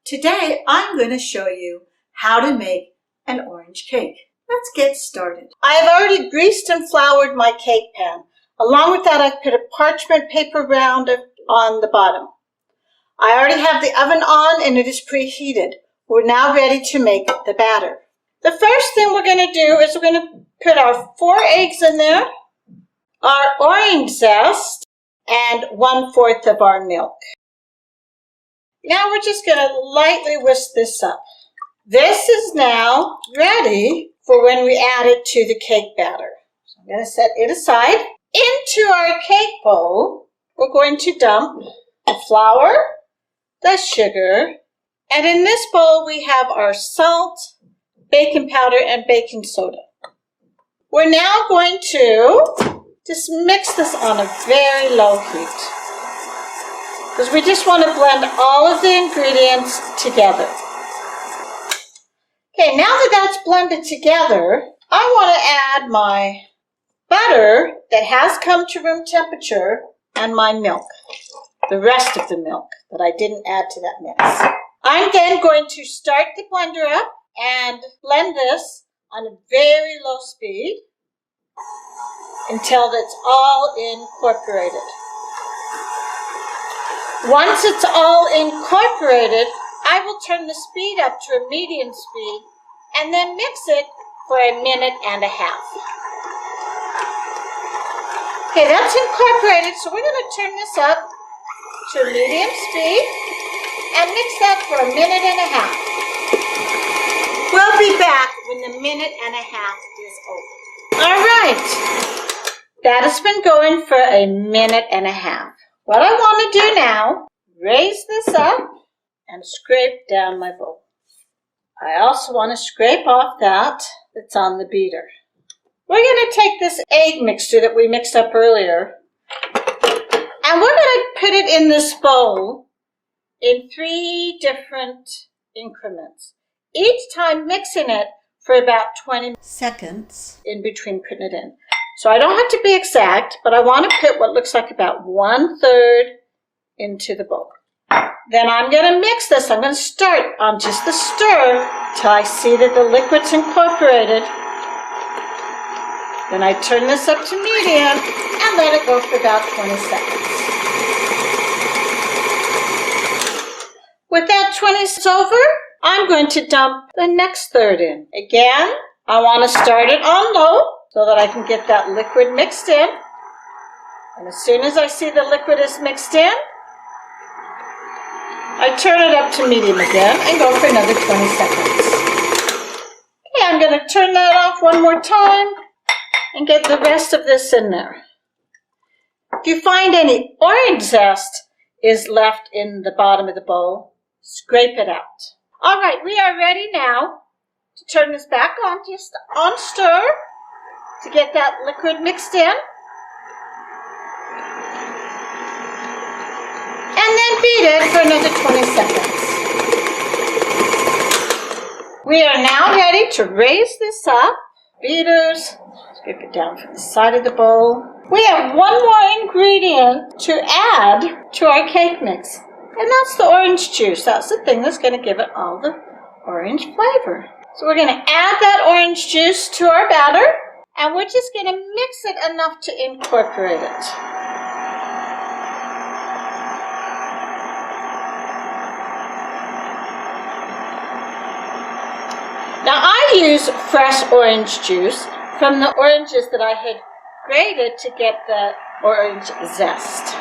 Today, I'm going to show you how to make an orange cake. Let's get started. I've already greased and floured my cake pan. Along with that, I've put a parchment paper round on the bottom. I already have the oven on and it is preheated. We're now ready to make the batter. The first thing we're going to do is we're going to put our 4 eggs in there, our orange zest, and 1/4 of our milk. Now we're just going to lightly whisk this up. This is now ready for when we add it to the cake batter. So I'm going to set it aside. Into our cake bowl, we're going to dump the flour, the sugar, and in this bowl we have our salt, baking powder, and baking soda. We're now going to just mix this on a very low heat, because we just want to blend all of the ingredients together. Okay, now that that's blended together, I want to add my butter that has come to room temperature and my milk, the rest of the milk that I didn't add to that mix. I'm then going to start the blender up and blend this on a very low speed until it's all incorporated. Once it's all incorporated, I will turn the speed up to a medium speed and then mix it for 1.5 minutes. Okay, that's incorporated, so we're going to turn this up to medium speed and mix that for 1.5 minutes. We'll be back when the 1.5 minutes is over. All right, that has been going for 1.5 minutes. What I want to do now, raise this up and scrape down my bowl. I also want to scrape off that's on the beater. We're going to take this egg mixture that we mixed up earlier, and we're going to put it in this bowl in 3 different increments, each time mixing it for about 20 seconds in between putting it in. So I don't have to be exact, but I want to put what looks like about 1/3 into the bowl. Then I'm going to mix this. I'm going to start on just the stir till I see that the liquid's incorporated. Then I turn this up to medium and let it go for about 20 seconds. With that 20 seconds over, I'm going to dump the next third in. Again, I want to start it on low so that I can get that liquid mixed in. And as soon as I see the liquid is mixed in, I turn it up to medium again and go for another 20 seconds. Okay, I'm going to turn that off one more time and get the rest of this in there. If you find any orange zest is left in the bottom of the bowl, scrape it out. All right, we are ready now to turn this back on, just on stir to get that liquid mixed in. And then beat it for another 20 seconds. We are now ready to raise this up. Beaters, scrape it down from the side of the bowl. We have one more ingredient to add to our cake mix, and that's the orange juice. That's the thing that's going to give it all the orange flavor. So we're going to add that orange juice to our batter, and we're just going to mix it enough to incorporate it. Now I use fresh orange juice from the oranges that I had grated to get the orange zest.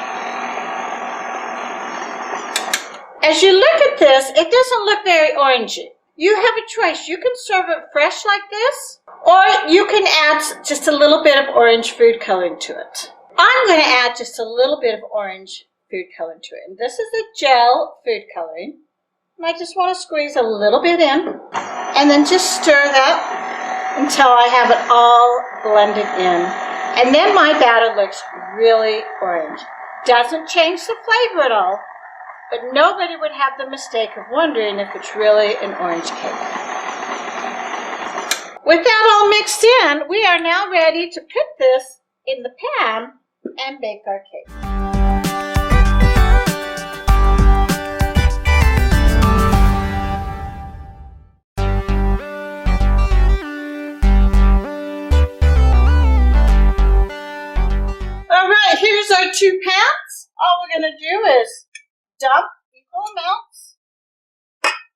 As you look at this, it doesn't look very orangey. You have a choice. You can serve it fresh like this, or you can add just a little bit of orange food coloring to it. I'm going to add just a little bit of orange food coloring to it. And this is the gel food coloring. And I just want to squeeze a little bit in and then just stir that until I have it all blended in. And then my batter looks really orange. Doesn't change the flavor at all, but nobody would have the mistake of wondering if it's really an orange cake. With that all mixed in, we are now ready to put this in the pan and bake our cake. 2 pans, all we're going to do is dump equal amounts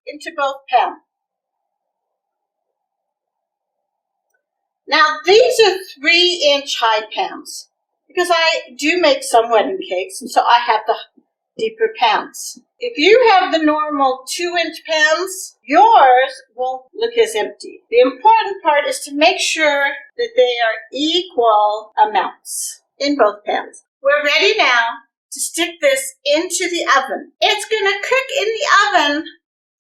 into both pans. Now, these are 3-inch high pans because I do make some wedding cakes, and so I have the deeper pans. If you have the normal 2-inch pans, yours won't look as empty. The important part is to make sure that they are equal amounts in both pans. We're ready now to stick this into the oven. It's going to cook in the oven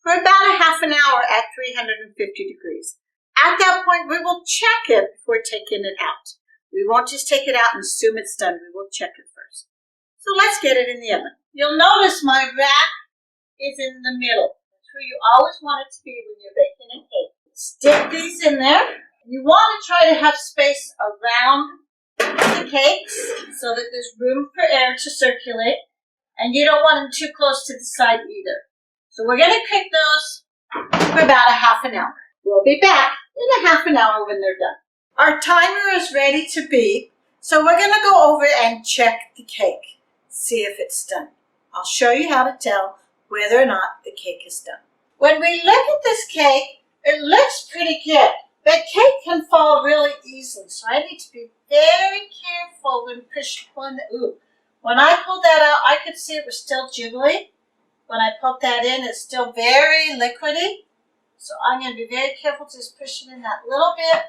for about a half an hour at 350 degrees. At that point, we will check it before taking it out. We won't just take it out and assume it's done. We will check it first. So let's get it in the oven. You'll notice my rack is in the middle. That's where you always want it to be when you're baking a cake. Stick these in there. You want to try to have space around the cakes so that there's room for air to circulate. And you don't want them too close to the side either. So we're going to cook those for about a half an hour. We'll be back in a half an hour when they're done. Our timer is ready to beep, so we're going to go over and check the cake, see if it's done. I'll show you how to tell whether or not the cake is done. When we look at this cake, it looks pretty good, but cake can fall really easily, so I need to be very careful when pulling the, ooh. When I pulled that out, I could see it was still jiggly. When I put that in, it's still very liquidy. So I'm going to be very careful to just push it in that little bit.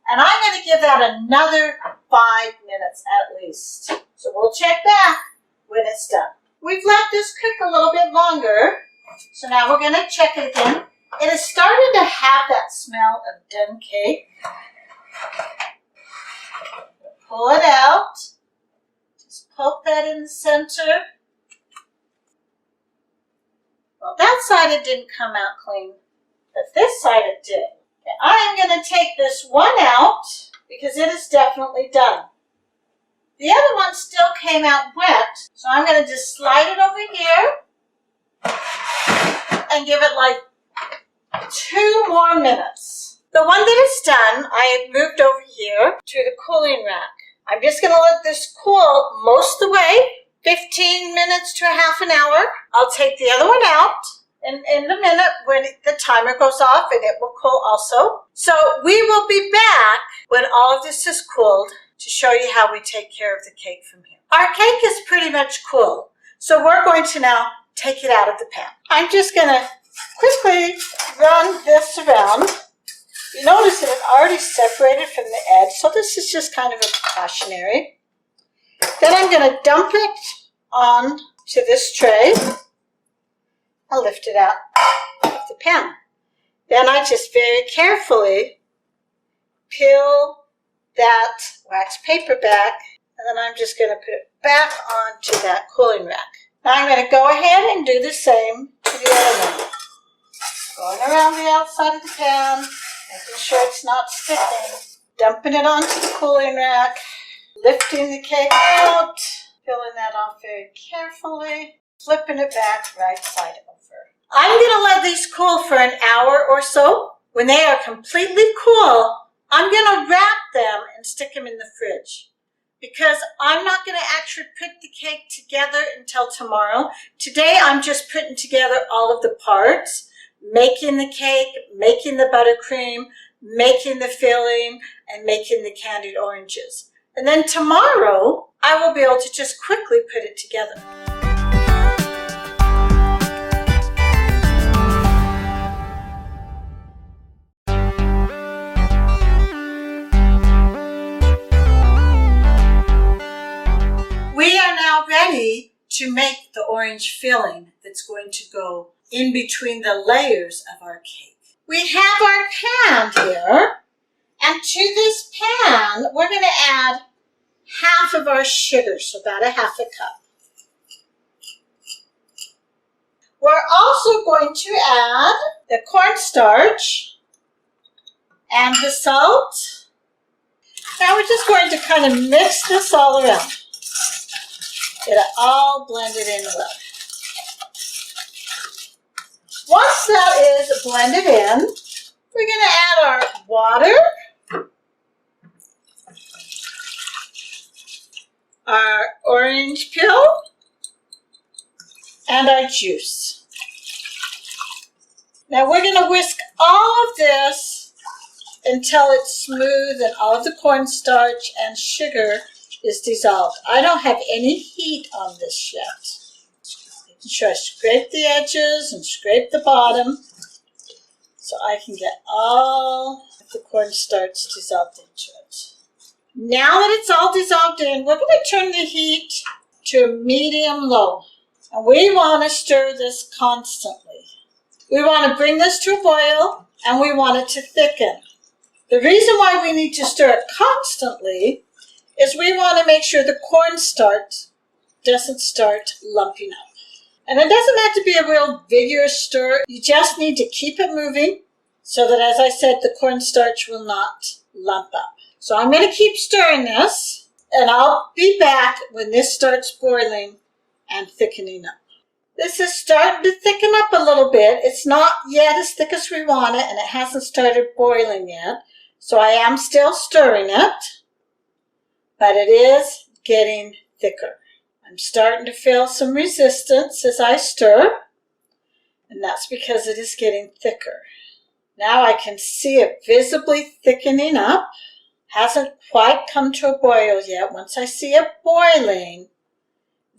And I'm going to give that another 5 minutes at least. So we'll check back when it's done. We've let this cook a little bit longer. So now we're going to check it again. It is starting to have that smell of done cake. Pull it out. Just poke that in the center. Well, that side it didn't come out clean. But this side it did. Okay, I am going to take this one out because it is definitely done. The other one still came out wet, so I'm going to just slide it over here and give it like 2 more minutes. The one that is done, I have moved over here to the cooling rack. I'm just going to let this cool most of the way, 15 minutes to a half an hour. I'll take the other one out. In a minute when the timer goes off and it will cool also. So we will be back when all of this is cooled to show you how we take care of the cake from here. Our cake is pretty much cool, so we're going to now take it out of the pan. I'm just going to quickly run this around. You notice that it already separated from the edge, so this is just kind of a precautionary. Then I'm going to dump it on to this tray. I'll lift it out of the pan. Then I just very carefully peel that wax paper back, and then I'm just going to put it back onto that cooling rack. Now I'm going to go ahead and do the same to the other one. Going around the outside of the pan, making sure it's not sticking, dumping it onto the cooling rack, lifting the cake out, peeling that off very carefully, flipping it back right side over. I'm going to let these cool for an hour or so. When they are completely cool, I'm going to wrap them and stick them in the fridge because I'm not going to actually put the cake together until tomorrow. Today, I'm just putting together all of the parts, making the cake, making the buttercream, making the filling, and making the candied oranges. And then tomorrow, I will be able to just quickly put it together. We are now ready to make the orange filling that's going to go in between the layers of our cake. We have our pan here, and to this pan, we're going to add half of our sugar, so about a half a cup. We're also going to add the cornstarch and the salt. Now we're just going to kind of mix this all around. Get it all blended in well. Once that is blended in, we're going to add our water. our orange peel and our juice. Now we're going to whisk all of this until it's smooth and all of the cornstarch and sugar is dissolved. I don't have any heat on this yet. Making sure I scrape the edges and scrape the bottom so I can get all of the cornstarch dissolved into it. Now that it's all dissolved in, we're going to turn the heat to medium-low. And we want to stir this constantly. We want to bring this to a boil, and we want it to thicken. The reason why we need to stir it constantly is we want to make sure the cornstarch doesn't start lumping up. And it doesn't have to be a real vigorous stir. You just need to keep it moving so that, as I said, the cornstarch will not lump up. So I'm going to keep stirring this, and I'll be back when this starts boiling and thickening up. This is starting to thicken up a little bit. It's not yet as thick as we want it, and it hasn't started boiling yet. So I am still stirring it, but it is getting thicker. I'm starting to feel some resistance as I stir, and that's because it is getting thicker. Now I can see it visibly thickening up. Hasn't quite come to a boil yet. Once I see it boiling,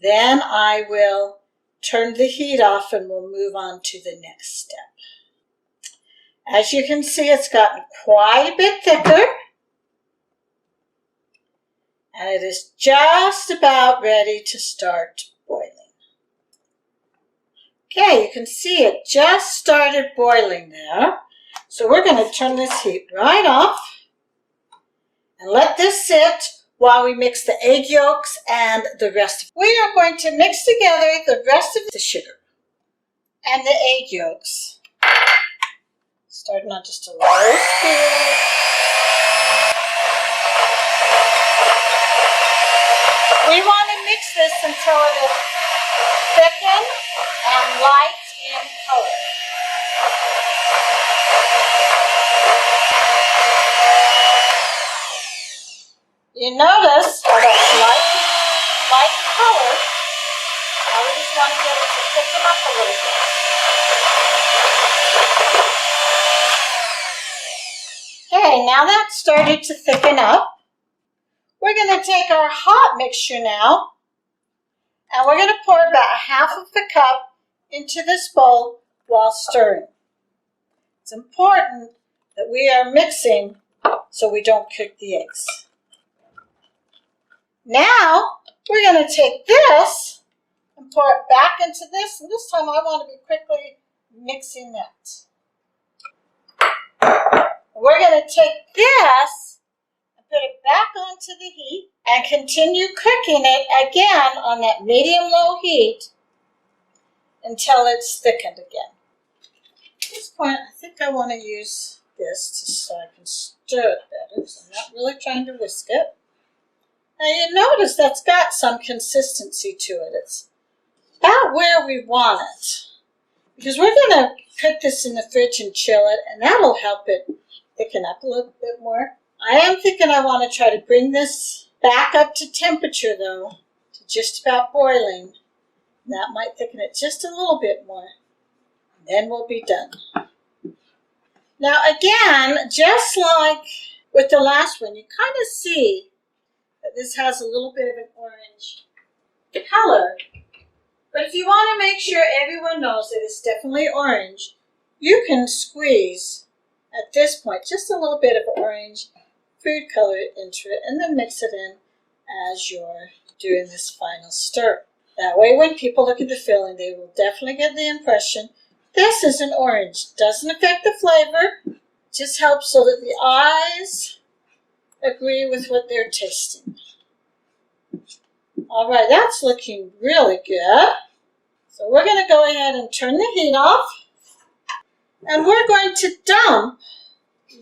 then I will turn the heat off and we'll move on to the next step. As you can see, it's gotten quite a bit thicker, and it is just about ready to start boiling. Okay, you can see it just started boiling there. So we're going to turn this heat right off and let this sit while we mix the egg yolks and the rest of it. We are going to mix together the rest of the sugar and the egg yolks, starting on just a low speed. We want to mix this until it is thickened and light in color. You notice how that's light color. Now we just want to get it to thicken up a little bit. Okay, now that's started to thicken up. We're going to take our hot mixture now, and we're going to pour about half of the cup into this bowl while stirring. It's important that we are mixing so we don't cook the eggs. Now, we're going to take this and pour it back into this, and this time I want to be quickly mixing that. We're going to take this and put it back onto the heat and continue cooking it again on that medium-low heat until it's thickened again. At this point, I think I want to use this so I can stir it better, so I'm not really trying to whisk it. Now you notice that's got some consistency to it. It's about where we want it. Because we're going to put this in the fridge and chill it, and that'll help it thicken up a little bit more. I am thinking I want to try to bring this back up to temperature, though, to just about boiling. And that might thicken it just a little bit more. And then we'll be done. Now again, just like with the last one, you kind of see that this has a little bit of an orange color. But if you want to make sure everyone knows that it's definitely orange, you can squeeze at this point just a little bit of orange food color into it and then mix it in as you're doing this final stir. That way when people look at the filling, they will definitely get the impression this is an orange. Doesn't affect the flavor, just helps so that the eyes agree with what they're tasting. All right, that's looking really good. So we're going to go ahead and turn the heat off. And we're going to dump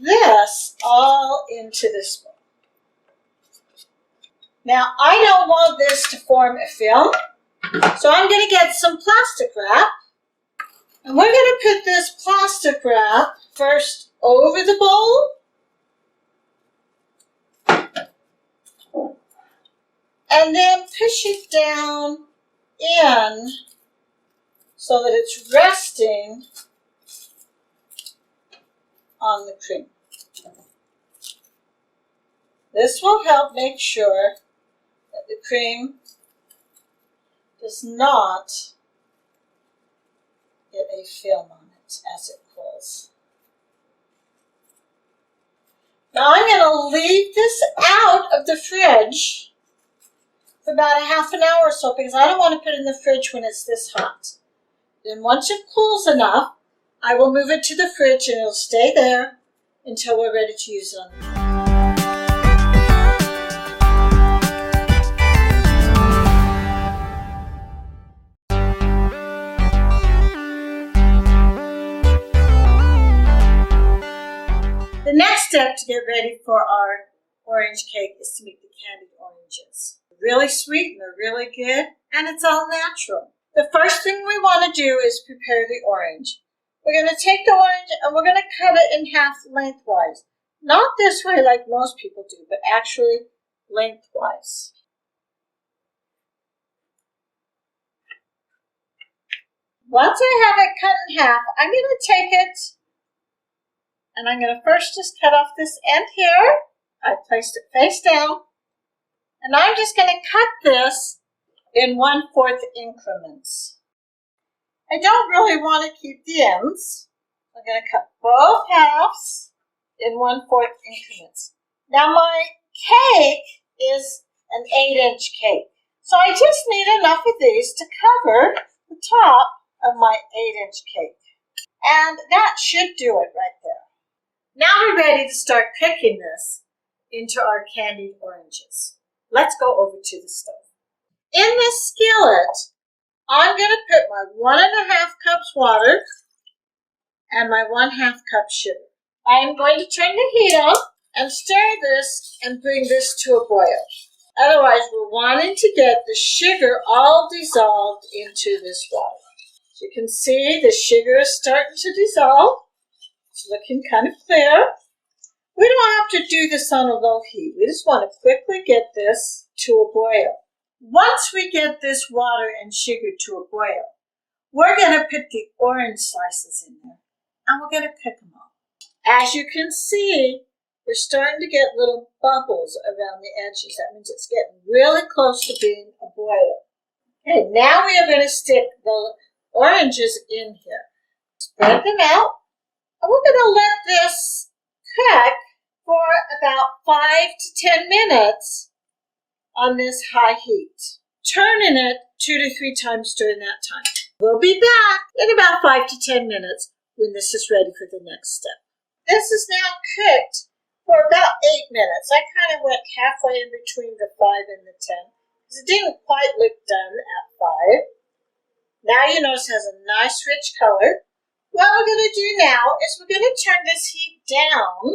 this all into this bowl. Now, I don't want this to form a film, so I'm going to get some plastic wrap. And we're going to put this plastic wrap first over the bowl. and then push it down in so that it's resting on the cream. This will help make sure that the cream does not get a film on it as it cools. Now I'm going to leave this out of the fridge for about a half an hour or so because I don't want to put it in the fridge when it's this hot. Then once it cools enough, I will move it to the fridge and it'll stay there until we're ready to use it on the grill. The next step to get ready for our orange cake is to make the candied oranges. Really sweet and they're really good, and it's all natural. The first thing we want to do is prepare the orange. We're going to take the orange and we're going to cut it in half lengthwise. Not this way like most people do, but actually lengthwise. Once I have it cut in half, I'm going to take it and I'm going to first just cut off this end here. I placed it face down. And I'm just going to cut this in 1/4 increments. I don't really want to keep the ends. I'm going to cut both halves in 1/4 increments. Now my cake is an 8-inch cake. So I just need enough of these to cover the top of my 8-inch cake. And that should do it right there. Now we're ready to start cooking this into our candied oranges. Let's go over to the stove. In this skillet, I'm going to put my 1½ cups water and my 1/2 cup sugar. I am going to turn the heat on and stir this and bring this to a boil. Otherwise, we're wanting to get the sugar all dissolved into this water. As you can see, the sugar is starting to dissolve. It's looking kind of clear. We don't have to do this on a low heat. We just want to quickly get this to a boil. Once we get this water and sugar to a boil, we're going to put the orange slices in there and we're going to cook them all. As you can see, we're starting to get little bubbles around the edges. That means it's getting really close to being a boil. Okay, now we are going to stick the oranges in here. Spread them out. And we're going to let this cook for about 5 to 10 minutes on this high heat. Turning it 2 to 3 times during that time. We'll be back in about 5 to 10 minutes when this is ready for the next step. This is now cooked for about 8 minutes. I kind of went halfway in between the 5 and the 10 because it didn't quite look done at 5. Now you notice it has a nice rich color. What we're going to do now is we're going to turn this heat down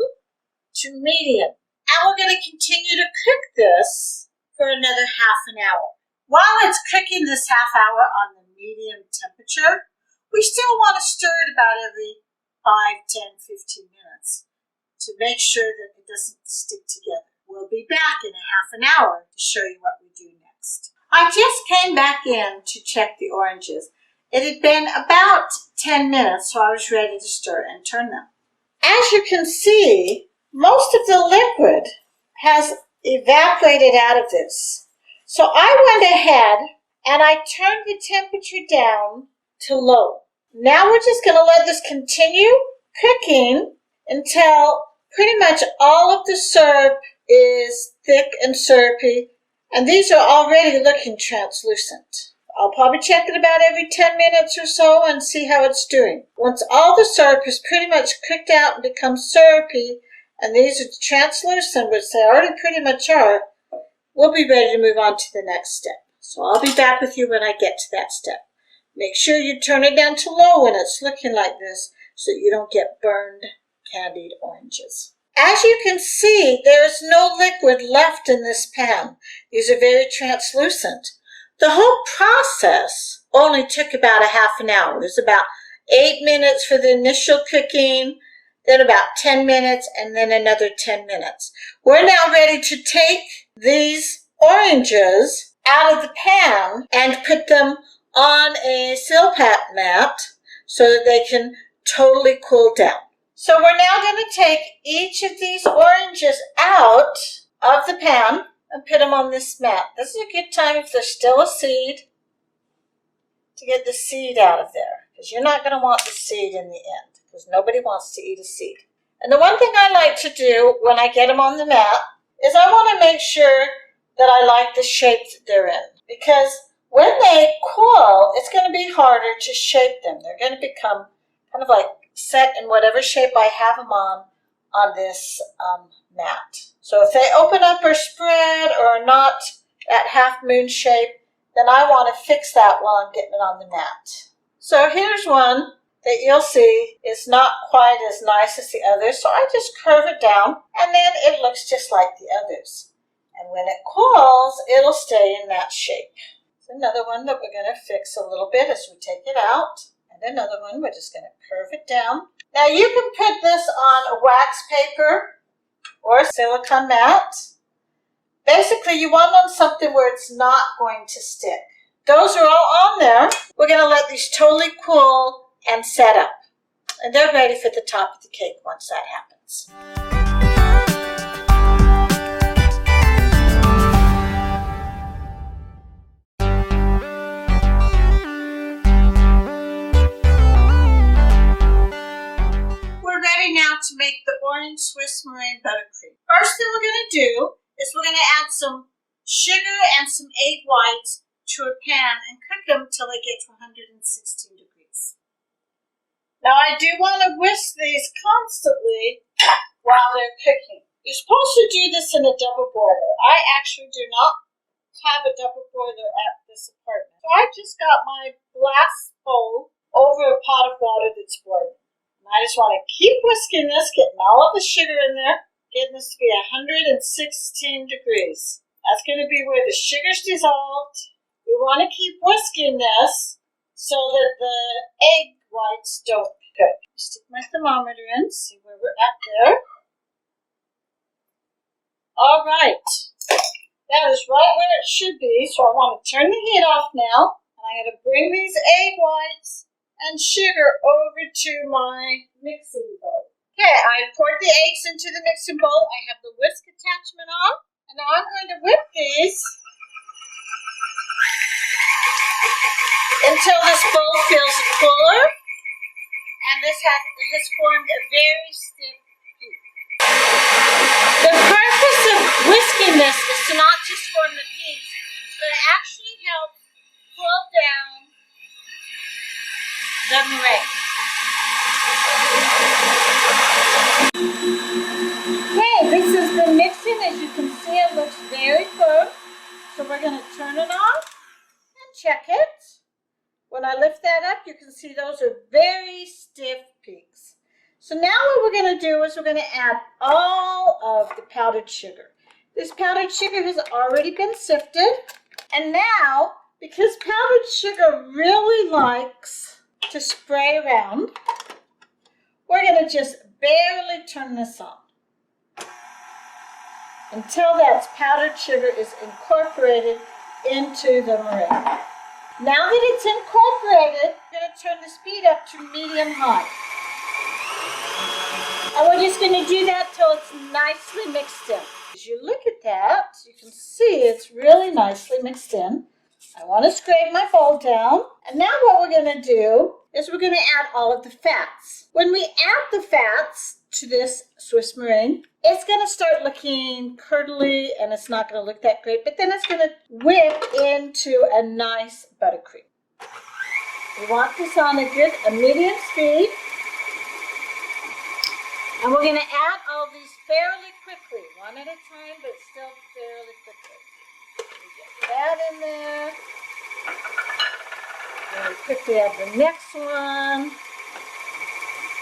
to medium. And we're going to continue to cook this for another half an hour. While it's cooking this half hour on the medium temperature, we still want to stir it about every 5, 10, 15 minutes to make sure that it doesn't stick together. We'll be back in a half an hour to show you what we do next. I just came back in to check the oranges. It had been about 10 minutes, so I was ready to stir and turn them. As you can see, most of the liquid has evaporated out of this. So I went ahead and I turned the temperature down to low. Now we're just going to let this continue cooking until pretty much all of the syrup is thick and syrupy, and these are already looking translucent. I'll probably check it about every 10 minutes or so and see how it's doing. Once all the syrup is pretty much cooked out and becomes syrupy, and these are translucent, which they already pretty much are, we'll be ready to move on to the next step. So I'll be back with you when I get to that step. Make sure you turn it down to low when it's looking like this so you don't get burned candied oranges. As you can see, there is no liquid left in this pan. These are very translucent. The whole process only took about a half an hour. It was about 8 minutes for the initial cooking, then about 10 minutes, and then another 10 minutes. We're now ready to take these oranges out of the pan and put them on a silpat mat so that they can totally cool down. So we're now going to take each of these oranges out of the pan and put them on this mat. This is a good time if there's still a seed to get the seed out of there, because you're not going to want the seed in the end, because nobody wants to eat a seed. And the one thing I like to do when I get them on the mat is I want to make sure that I like the shape that they're in, because when they cool, it's going to be harder to shape them. They're going to become kind of like set in whatever shape I have them on this mat. So if they open up or spread or are not at half moon shape, then I want to fix that while I'm getting it on the mat. So here's one that you'll see is not quite as nice as the others. So I just curve it down and then it looks just like the others. And when it cools, it'll stay in that shape. It's another one that we're going to fix a little bit as we take it out. And another one, we're just going to curve it down. Now you can put this on a wax paper or a silicone mat. Basically, you want on something where it's not going to stick. Those are all on there. We're going to let these totally cool and set up. And they're ready for the top of the cake once that happens. We're ready now to make the orange Swiss meringue buttercream. First thing we're going to do is we're going to add some sugar and some egg whites to a pan and cook them till they get to 116 degrees. Now I do want to whisk these constantly while they're cooking. You're supposed to do this in a double boiler. I actually do not have a double boiler at this apartment. So I just got my glass bowl over a pot of water that's boiling. And I just want to keep whisking this, getting all of the sugar in there, getting this to be 116 degrees. That's going to be where the sugar's dissolved. We want to keep whisking this so that the egg whites don't cook. Stick my thermometer in, see where we're at there. All right. That is right where it should be, so I want to turn the heat off now. And I'm going to bring these egg whites and sugar over to my mixing bowl. Okay, I poured the eggs into the mixing bowl. I have the whisk attachment on. And now I'm going to whip these until this bowl feels fuller. And this has formed a very stiff peak. The purpose of whisking this is to not just form the peaks, but it actually helps cool down the meringue. Okay, this has been mixing. As you can see, it looks very firm. So we're going to turn it on and check it. When I lift that up, you can see those are very stiff peaks. So now what we're going to do is we're going to add all of the powdered sugar. This powdered sugar has already been sifted. And now, because powdered sugar really likes to spray around, we're going to just barely turn this on until that powdered sugar is incorporated into the meringue. Now that it's incorporated, we're going to turn the speed up to medium-high. And we're just going to do that till it's nicely mixed in. As you look at that, you can see it's really nicely mixed in. I want to scrape my bowl down. And now what we're going to do is we're going to add all of the fats. When we add the fats to this Swiss meringue, it's going to start looking curdly and it's not going to look that great, but then it's going to whip into a nice buttercream. We want this on a medium speed. And we're going to add all these fairly quickly, one at a time, but still fairly quickly. We get that in there. Very quickly add the next one.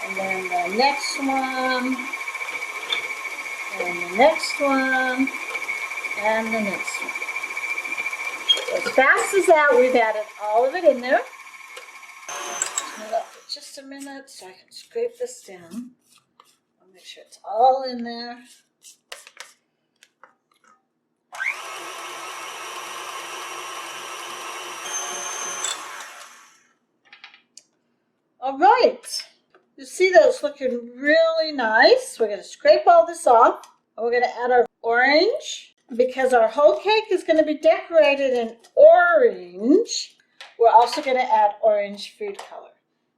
And then the next one. And the next one. And the next one. So as fast as that, we've added all of it in there. Turn it up for just a minute so I can scrape this down. Make sure it's all in there. All right. You see that it's looking really nice. We're going to scrape all this off. And we're going to add our orange. Because our whole cake is going to be decorated in orange, we're also going to add orange food color.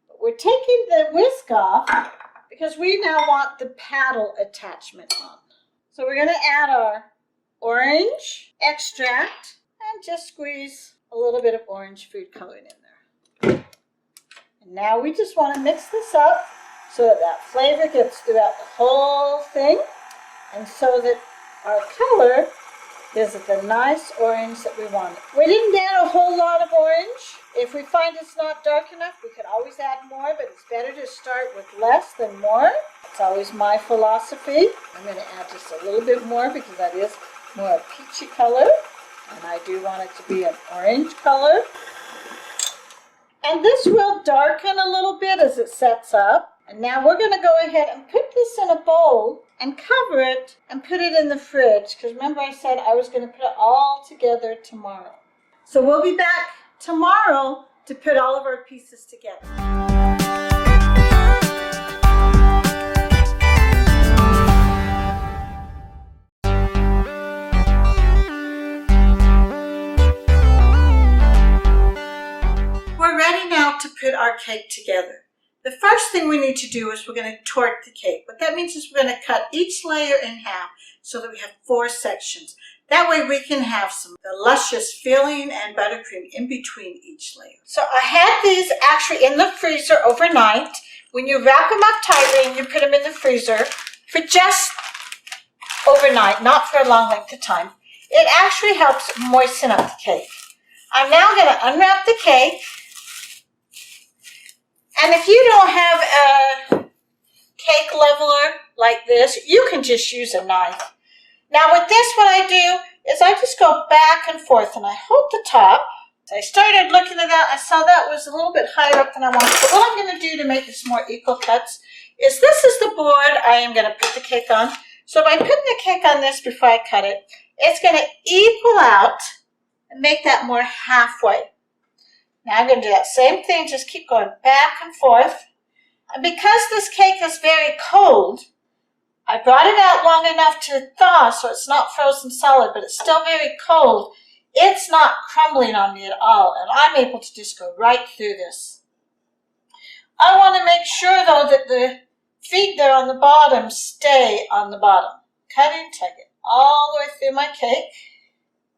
But we're taking the whisk off because we now want the paddle attachment on. So we're going to add our orange extract and just squeeze a little bit of orange food coloring in there. And now we just want to mix this up so that that flavor gets throughout the whole thing and so that our color is the nice orange that we wanted. We didn't add a whole lot of orange. If we find it's not dark enough, we could always add more, but it's better to start with less than more. It's always my philosophy. I'm going to add just a little bit more because that is more a peachy color, and I do want it to be an orange color. And this will darken a little bit as it sets up. And now we're going to go ahead and put this in a bowl and cover it and put it in the fridge. Because remember I said I was going to put it all together tomorrow. So we'll be back tomorrow to put all of our pieces together. We're ready now to put our cake together. The first thing we need to do is we're going to torte the cake. What that means is we're going to cut each layer in half so that we have 4 sections. That way we can have some luscious filling and buttercream in between each layer. So I had these actually in the freezer overnight. When you wrap them up tightly and you put them in the freezer for just overnight, not for a long length of time, it actually helps moisten up the cake. I'm now going to unwrap the cake. And if you don't have a cake leveler like this, you can just use a knife. Now with this, what I do is I just go back and forth and I hold the top. I started looking at that. I saw that was a little bit higher up than I wanted. So what I'm going to do to make this more equal cuts is this is the board I am going to put the cake on. So by putting the cake on this before I cut it, it's going to equal out and make that more halfway. Now I'm going to do that same thing, just keep going back and forth. And because this cake is very cold, I brought it out long enough to thaw so it's not frozen solid, but it's still very cold. It's not crumbling on me at all, and I'm able to just go right through this. I want to make sure, though, that the feet there on the bottom stay on the bottom. Cutting, take it all the way through my cake.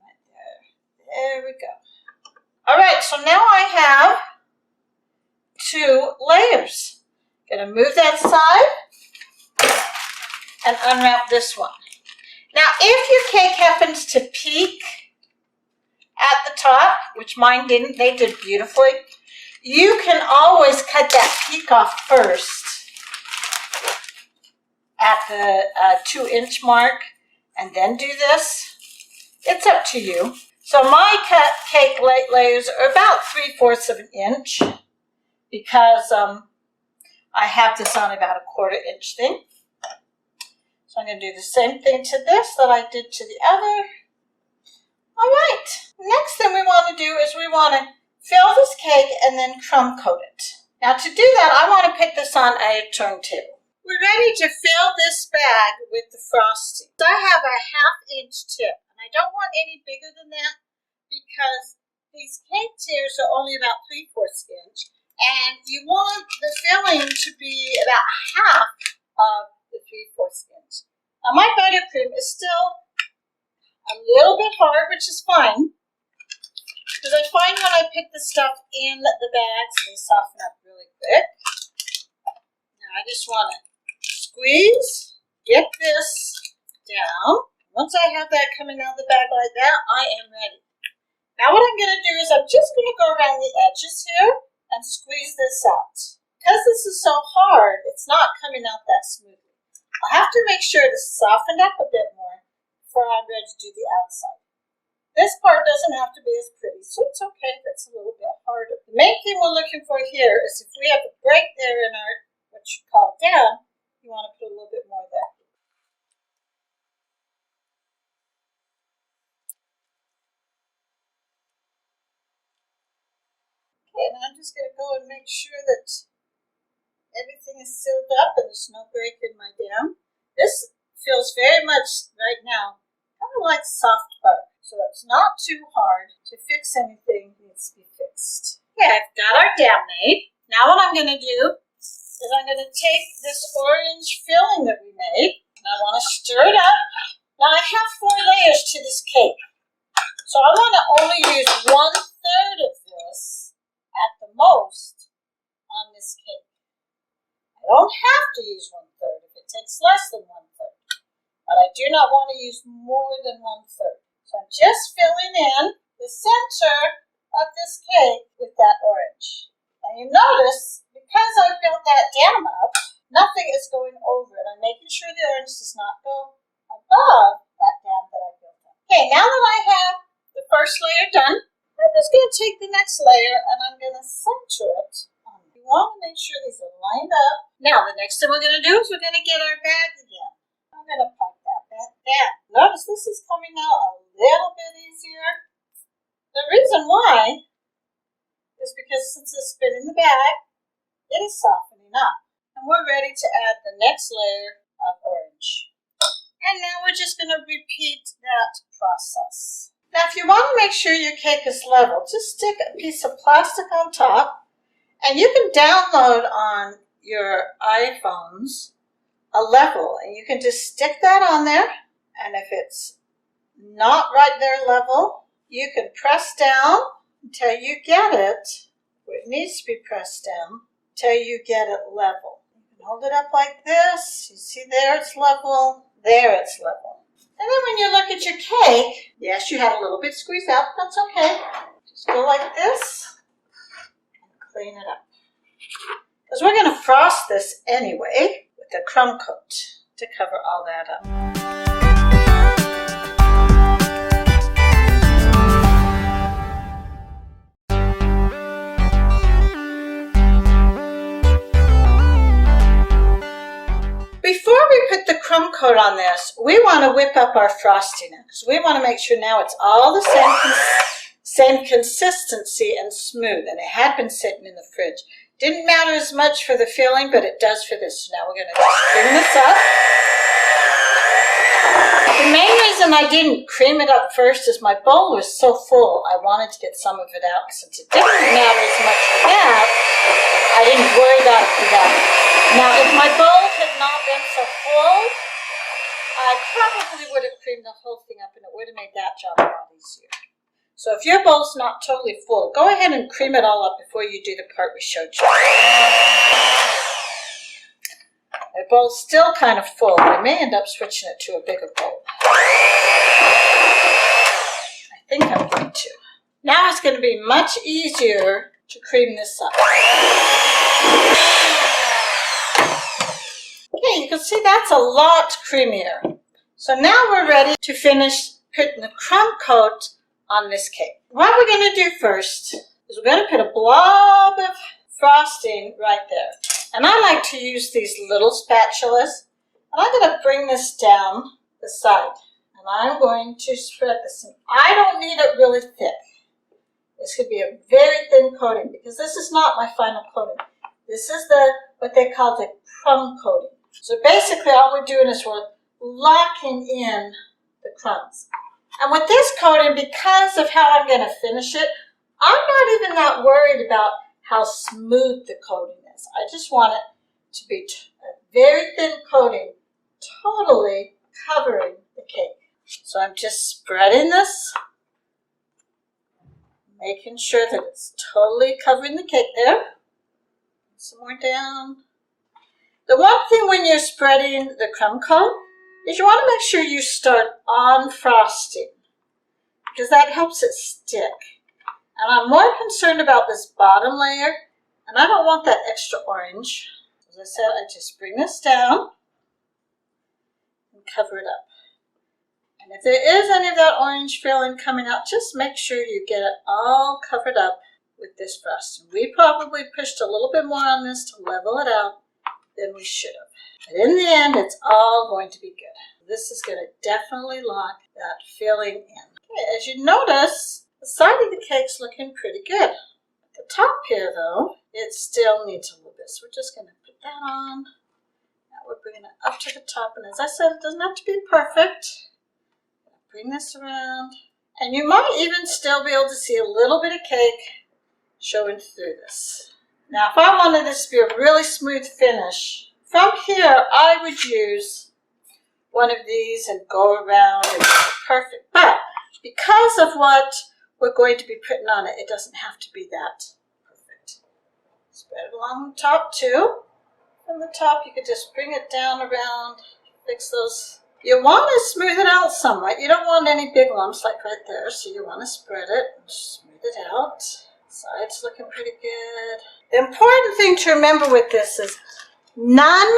Right there. There we go. All right, so now I have 2 layers. Gonna move that side and unwrap this one. Now, if your cake happens to peak at the top, which mine didn't, they did beautifully, you can always cut that peak off first at the 2-inch mark and then do this. It's up to you. So my cake layers are about 3/4 of an inch because I have this on about a 1/4 inch thing. So I'm going to do the same thing to this that I did to the other. All right. Next thing we want to do is we want to fill this cake and then crumb coat it. Now to do that, I want to put this on a turntable. We're ready to fill this bag with the frosting. So I have a 1/2 inch tip. I don't want any bigger than that because these cake tiers are only about 3/4 inch, and you want the filling to be about half of the 3/4 inch. Now my buttercream is still a little bit hard, which is fine, because I find when I put the stuff in the bags, they soften up really quick. Now I just want to squeeze, get this down. Once I have that coming out of the bag like that, I am ready. Now what I'm going to do is I'm just going to go around the edges here and squeeze this out. Because this is so hard, it's not coming out that smoothly. I'll have to make sure it's softened up a bit more before I'm ready to do the outside. This part doesn't have to be as pretty, so it's okay if it's a little bit harder. The main thing we're looking for here is if we have a break there in our, what you call down, you want to put a little bit more there. Okay, and I'm just going to go and make sure that everything is sealed up and there's no break in my dam. This feels very much right now kind of like soft butter. So it's not too hard to fix anything that needs to be fixed. Okay, I've got our dam made. Now what I'm going to do is I'm going to take this orange filling that we made and I want to stir it up. Now I have 4 layers to this cake. So I want to only use 1/3 of this at the most on this cake. I don't have to use 1/3 if it takes less than 1/3. But I do not want to use more than 1/3. So I'm just filling in the center of this cake with that orange. And you notice, because I built that dam up, nothing is going over it. I'm making sure the orange does not go above that dam that I built up. Okay, now that I have the first layer done, I'm just going to take the next layer and I'm going to center it. You want to make sure these are lined up. Now, the next thing we're going to do is we're going to get our bag again. I'm going to pipe that back down. Notice this is coming out a little bit easier. The reason why is because since it's been in the bag, it is softening up. And we're ready to add the next layer of orange. And now we're just going to repeat that process. Now, if you want to make sure your cake is level, just stick a piece of plastic on top, and you can download on your iPhones a level, and you can just stick that on there, and if it's not right there level, you can press down until you get it where it needs to be pressed down, until you get it level. You can hold it up like this. You see there it's level, there it's level. And then when you look at your cake, yes, you had a little bit squeezed out, but that's okay. Just go like this and clean it up. Because we're going to frost this anyway with a crumb coat to cover all that up. Before we put the crumb coat on this, we want to whip up our frosting because we want to make sure now it's all the same consistency and smooth, and it had been sitting in the fridge. Didn't matter as much for the filling, but it does for this. So now we're going to just bring this up. The main reason I didn't cream it up first is my bowl was so full, I wanted to get some of it out. Since it didn't matter as much for that, I didn't worry about it for that. Now, if my bowl had not been so full, I probably would have creamed the whole thing up and it would have made that job a lot easier. So if your bowl's not totally full, go ahead and cream it all up before you do the part we showed you. My bowl's still kind of full. I may end up switching it to a bigger bowl. I think I'm going to. Now it's going to be much easier to cream this up. Okay, you can see that's a lot creamier. So now we're ready to finish putting the crumb coat on this cake. What we're going to do first is we're going to put a blob of frosting right there. And I like to use these little spatulas. And I'm going to bring this down the side. And I'm going to spread this. And I don't need it really thick. This could be a very thin coating because this is not my final coating. This is what they call the crumb coating. So basically all we're doing is we're locking in the crumbs. And with this coating, because of how I'm going to finish it, I'm not even that worried about how smooth the coating is. I just want it to be a very thin coating, totally covering the cake. So I'm just spreading this, making sure that it's totally covering the cake there. Some more down. The one thing when you're spreading the crumb coat is you want to make sure you start on frosting because that helps it stick. And I'm more concerned about this bottom layer, and I don't want that extra orange. As I said, I just bring this down and cover it up. And if there is any of that orange filling coming out, just make sure you get it all covered up with this frosting. We probably pushed a little bit more on this to level it out than we should have. But in the end, it's all going to be good. This is going to definitely lock that filling in. Okay, as you notice, the side of the cake's looking pretty good. At the top here, though, it still needs a little bit. So we're just going to put that on. Now we're bringing it up to the top, and as I said, it doesn't have to be perfect. Bring this around, and you might even still be able to see a little bit of cake showing through this. Now, if I wanted this to be a really smooth finish, from here I would use one of these and go around and it's perfect. But because of what we're going to be putting on it, it doesn't have to be that perfect. Spread it along the top too. From the top, you could just bring it down around, fix those. You want to smooth it out somewhat. You don't want any big lumps like right there, so you want to spread it and smooth it out. Side's looking pretty good. The important thing to remember with this is none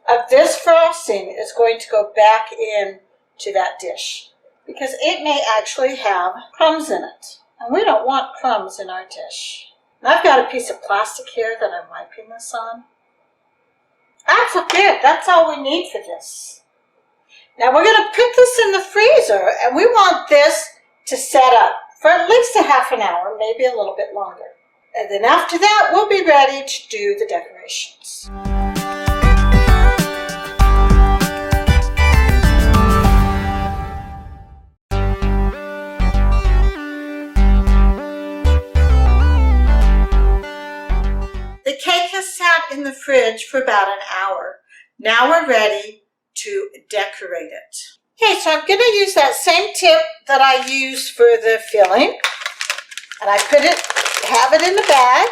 of this frosting is going to go back in to that dish because it may actually have crumbs in it. And we don't want crumbs in our dish. And I've got a piece of plastic here that I'm wiping this on. That's okay. That's all we need for this. Now we're going to put this in the freezer, and we want this to set up for at least a half an hour, maybe a little bit longer. And then after that, we'll be ready to do the decorations. The cake has sat in the fridge for about an hour. Now we're ready to decorate it. Okay, so I'm going to use that same tip that I used for the filling. And I have it in the bag.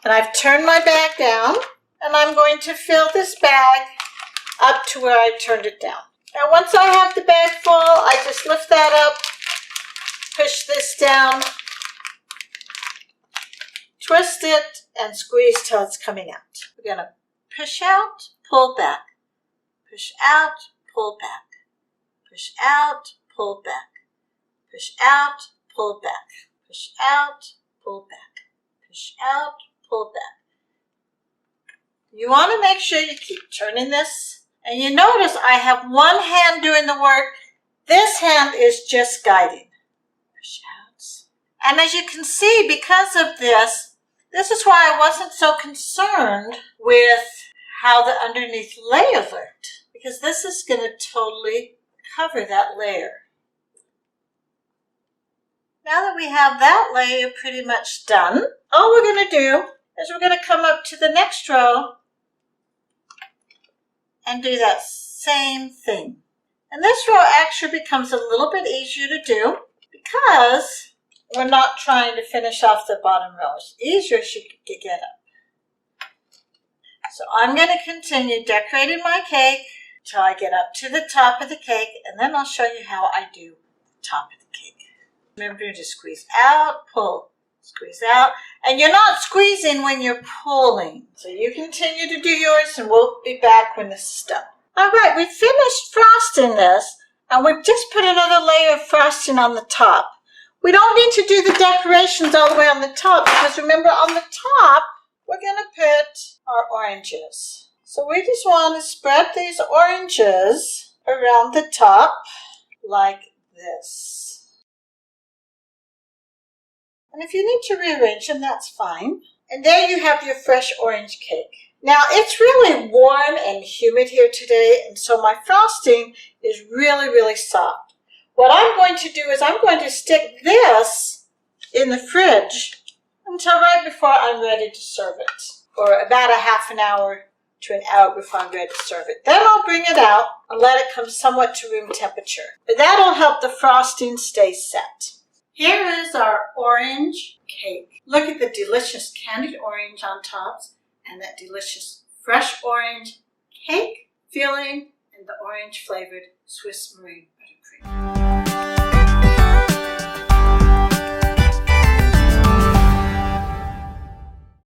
And I've turned my bag down. And I'm going to fill this bag up to where I turned it down. Now once I have the bag full, I just lift that up, push this down, twist it, and squeeze till it's coming out. We're going to push out, pull back. Push out, pull back. Push out, pull back. Push out, pull back. Push out, pull back. Push out, pull back. You want to make sure you keep turning this. And you notice I have one hand doing the work. This hand is just guiding. Push out. And as you can see, because of this is why I wasn't so concerned with how the underneath layer looked, because this is going to totally cover that layer. Now that we have that layer pretty much done, all we're going to do is we're going to come up to the next row and do that same thing. And this row actually becomes a little bit easier to do because we're not trying to finish off the bottom row. It's easier as you can get up. So I'm going to continue decorating my cake until I get up to the top of the cake, and then I'll show you how I do the top of the cake. Remember to squeeze out, pull, squeeze out. And you're not squeezing when you're pulling. So you continue to do yours, and we'll be back when this is done. All right, we finished frosting this, and we've just put another layer of frosting on the top. We don't need to do the decorations all the way on the top because remember on the top, we're going to put our oranges. So we just want to spread these oranges around the top like this. And if you need to rearrange them, that's fine. And there you have your fresh orange cake. Now it's really warm and humid here today, and so my frosting is really, really soft. What I'm going to do is I'm going to stick this in the fridge until right before I'm ready to serve it, or about a half an hour to an hour before I'm ready to serve it. Then I'll bring it out and let it come somewhat to room temperature. But that'll help the frosting stay set. Here is our orange cake. Look at the delicious candied orange on top and that delicious fresh orange cake filling and the orange flavored Swiss meringue buttercream.